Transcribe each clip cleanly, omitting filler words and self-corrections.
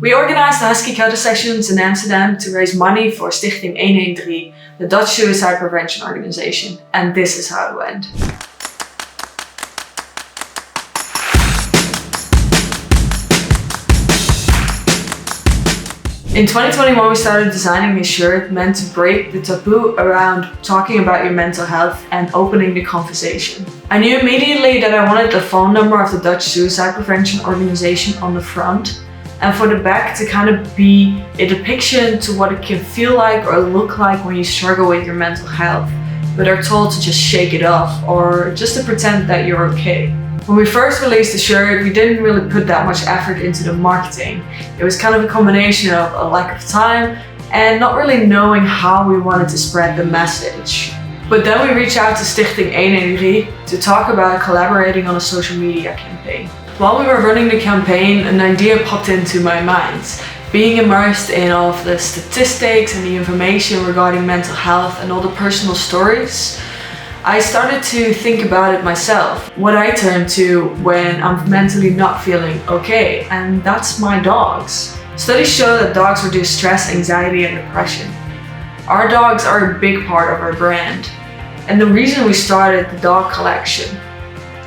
We organised the Husky Cuddle Sessions in Amsterdam to raise money for Stichting 113, the Dutch suicide prevention organisation. And this is how it went. In 2021, we started designing a shirt meant to break the taboo around talking about your mental health and opening the conversation. I knew immediately that I wanted the phone number of the Dutch suicide prevention organization on the front, and for the back to kind of be a depiction to what it can feel like or look like when you struggle with your mental health, but are told to just shake it off or just to pretend that you're okay. When we first released the shirt, we didn't really put that much effort into the marketing. It was kind of a combination of a lack of time and not really knowing how we wanted to spread the message. But then we reached out to Stichting 113 to talk about collaborating on a social media campaign. While we were running the campaign, an idea popped into my mind. Being immersed in all of the statistics and the information regarding mental health and all the personal stories, I started to think about it myself, what I turn to when I'm mentally not feeling okay, and that's my dogs. Studies show that dogs reduce stress, anxiety, and depression. Our dogs are a big part of our brand, and the reason we started the dog collection.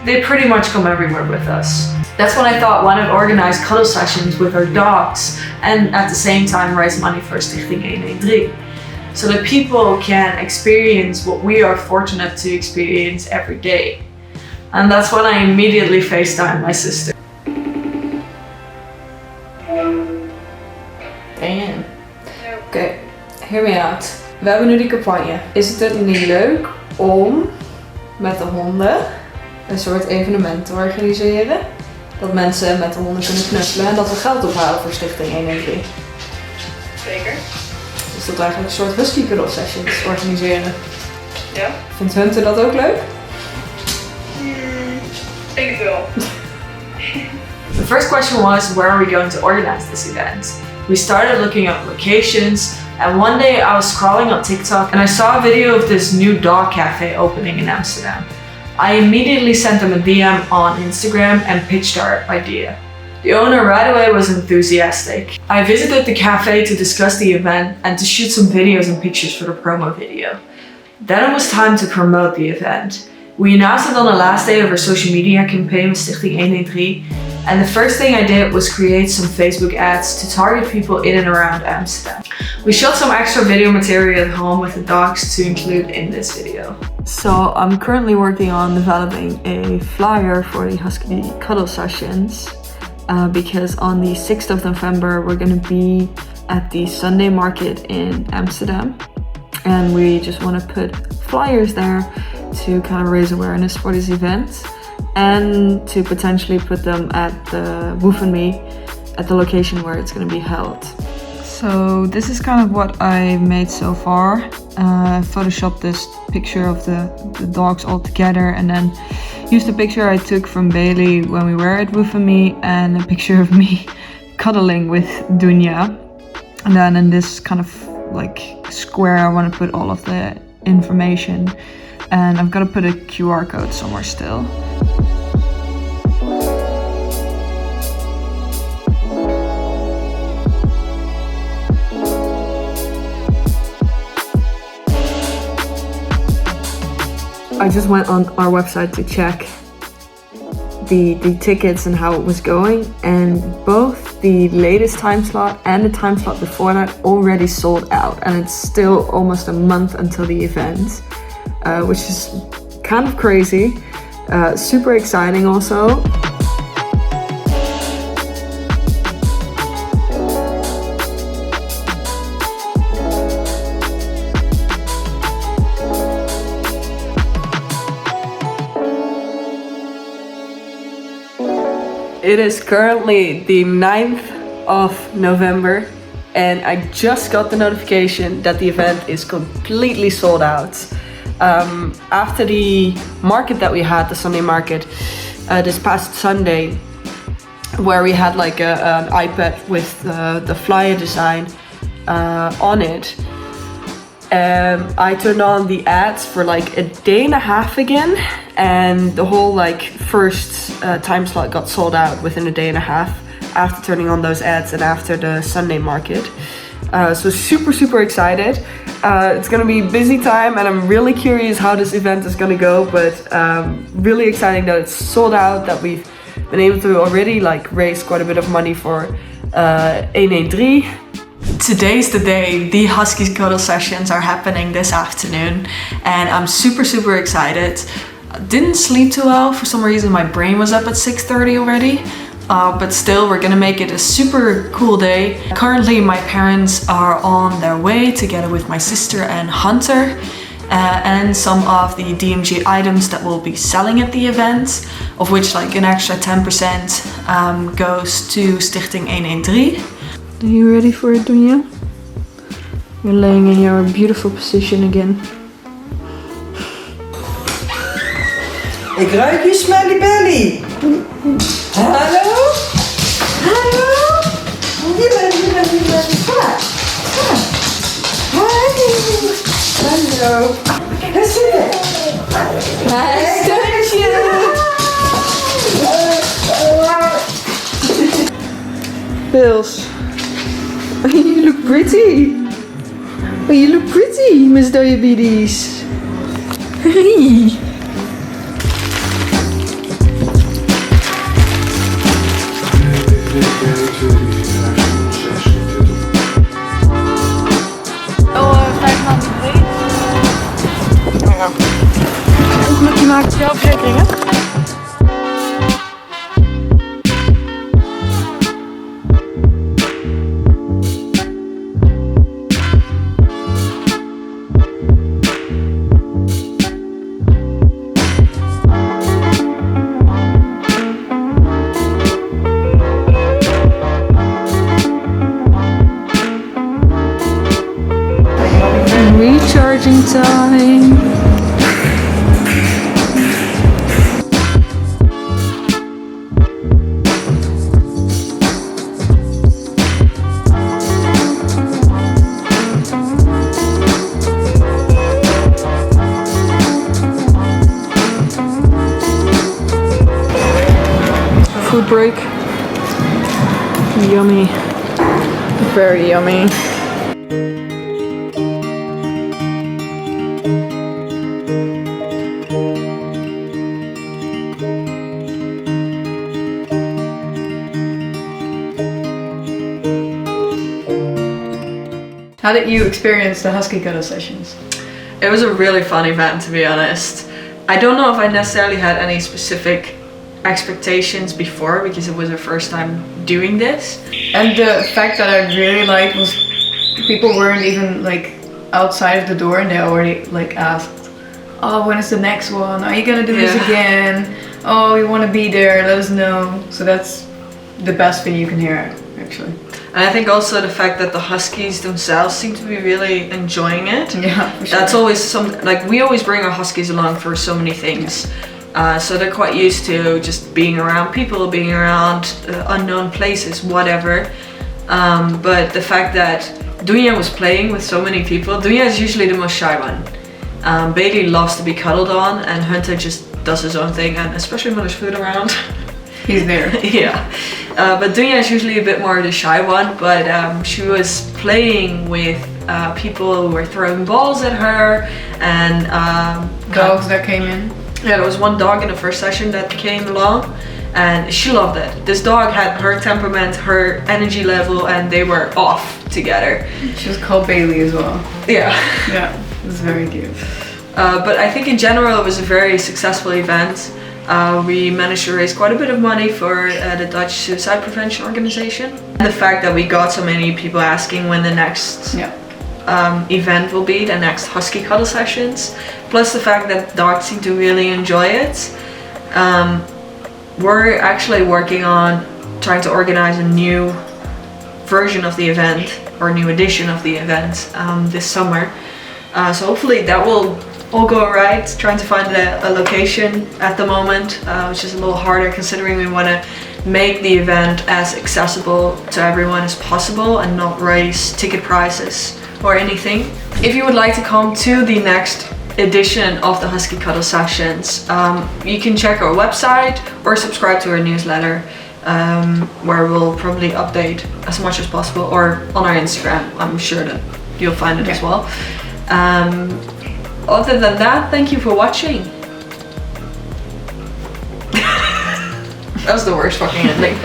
They pretty much come everywhere with us. That's when I thought, why not organize cuddle sessions with our dogs and at the same time raise money for Stichting 113. So that people can experience what we are fortunate to experience every day. And that's when I immediately FaceTimed my sister. Damn. Oké, hear me out. We hebben nu die campagne. Is het niet leuk om met de honden een soort evenement te organiseren? Dat mensen met de honden kunnen knuffelen en dat we geld ophalen voor Stichting 113. Zeker. Dus dat we eigenlijk een soort Husky Cuddle Sessions organiseren. Ja. Vindt Hunter dat ook leuk? Ik denk het wel. The first question was, where are we going to organize this event? We started looking up locations, and one day I was scrolling on TikTok and I saw a video of this new dog cafe opening in Amsterdam. I immediately sent them a DM on Instagram and pitched our idea. The owner right away was enthusiastic. I visited the cafe to discuss the event and to shoot some videos and pictures for the promo video. Then it was time to promote the event. We announced it on the last day of our social media campaign with Stichting 113, and the first thing I did was create some Facebook ads to target people in and around Amsterdam. We shot some extra video material at home with the dogs to include in this video. So I'm currently working on developing a flyer for the Husky Cuddle Sessions. Because on the 6th of November we're going to be at the Sunday market in Amsterdam, and we just want to put flyers there to kind of raise awareness for this event and to potentially put them at the Woof and Me at the location where it's going to be held. So this is kind of what I made so far. I photoshopped this picture of the dogs all together and then used a picture I took from Bailey when we were at Woof and Me and a picture of me cuddling with Dunya. And then in this kind of like square I want to put all of the information, and I've got to put a QR code somewhere still. I just went on our website to check the tickets and how it was going, and both the latest time slot and the time slot before that already sold out, and it's still almost a month until the event, which is kind of crazy, super exciting also. It is currently the 9th of November and I just got the notification that the event is completely sold out. After the market that we had, the Sunday market, this past Sunday, where we had like an iPad with the flyer design on it, I turned on the ads for like a day and a half again, and the whole like first time slot got sold out within a day and a half after turning on those ads and after the Sunday market. So super excited. It's gonna be a busy time and I'm really curious how this event is gonna go, but really exciting that it's sold out, that we've been able to already like raise quite a bit of money for 113. Today's the day. The Husky Cuddle Sessions are happening this afternoon and I'm super excited. Didn't sleep too well for some reason. My brain was up at 6:30 already. But still, we're gonna make it a super cool day. Currently, my parents are on their way together with my sister and Hunter, and some of the DMG items that we'll be selling at the event, of which like an extra 10% goes to Stichting 113. Are you ready for it, Dunja? You're laying in your beautiful position again. Ik ruik je smelly belly. Hallo? Hallo? Je bent klaar. Hallo. Daar zit het. Hij steunt je! Pils. You look pretty. Oh, you look pretty, Miss Diabetes. Hey. Je maakt zelfverzekeringen. Recharging time. Food break. Yummy. Very yummy. How did you experience the Husky Cuddle Sessions? It was a really fun event, to be honest. I don't know if I necessarily had any specific expectations before because it was the first time doing this. And the fact that I really liked was people weren't even like outside of the door and they already like asked, oh, when is the next one? Are you gonna do this again? Oh, we want to be there, let us know. So that's the best thing you can hear, actually. And I think also the fact that the Huskies themselves seem to be really enjoying it. Yeah, for sure. That's always something, like we always bring our Huskies along for so many things. So they're quite used to just being around people, being around unknown places, whatever. But the fact that Dunja was playing with so many people, Dunja is usually the most shy one. Bailey loves to be cuddled on and Hunter just does his own thing, and especially when there's food around. He's there. Yeah. But Dunja is usually a bit more the shy one, but she was playing with people who were throwing balls at her and Dogs that came in. Yeah, there was one dog in the first session that came along and she loved it. This dog had her temperament, her energy level, and they were off together. She was called Bailey as well. Yeah. Yeah, it was very cute. But I think in general it was a very successful event. We managed to raise quite a bit of money for the Dutch Suicide Prevention Organization. And the fact that we got so many people asking when the next event will be, the next Husky Cuddle Sessions, plus the fact that dogs seem to really enjoy it. We're actually working on trying to organize a new version of the event, or a new edition of the event this summer. So hopefully that will all go alright. Trying to find a location at the moment, which is a little harder considering we want to make the event as accessible to everyone as possible and not raise ticket prices or anything. If you would like to come to the next edition of the Husky Cuddle Sessions, you can check our website or subscribe to our newsletter. where we'll probably update as much as possible, or on our Instagram. I'm sure that you'll find it as well. Other than that, thank you for watching. That was the worst fucking ending.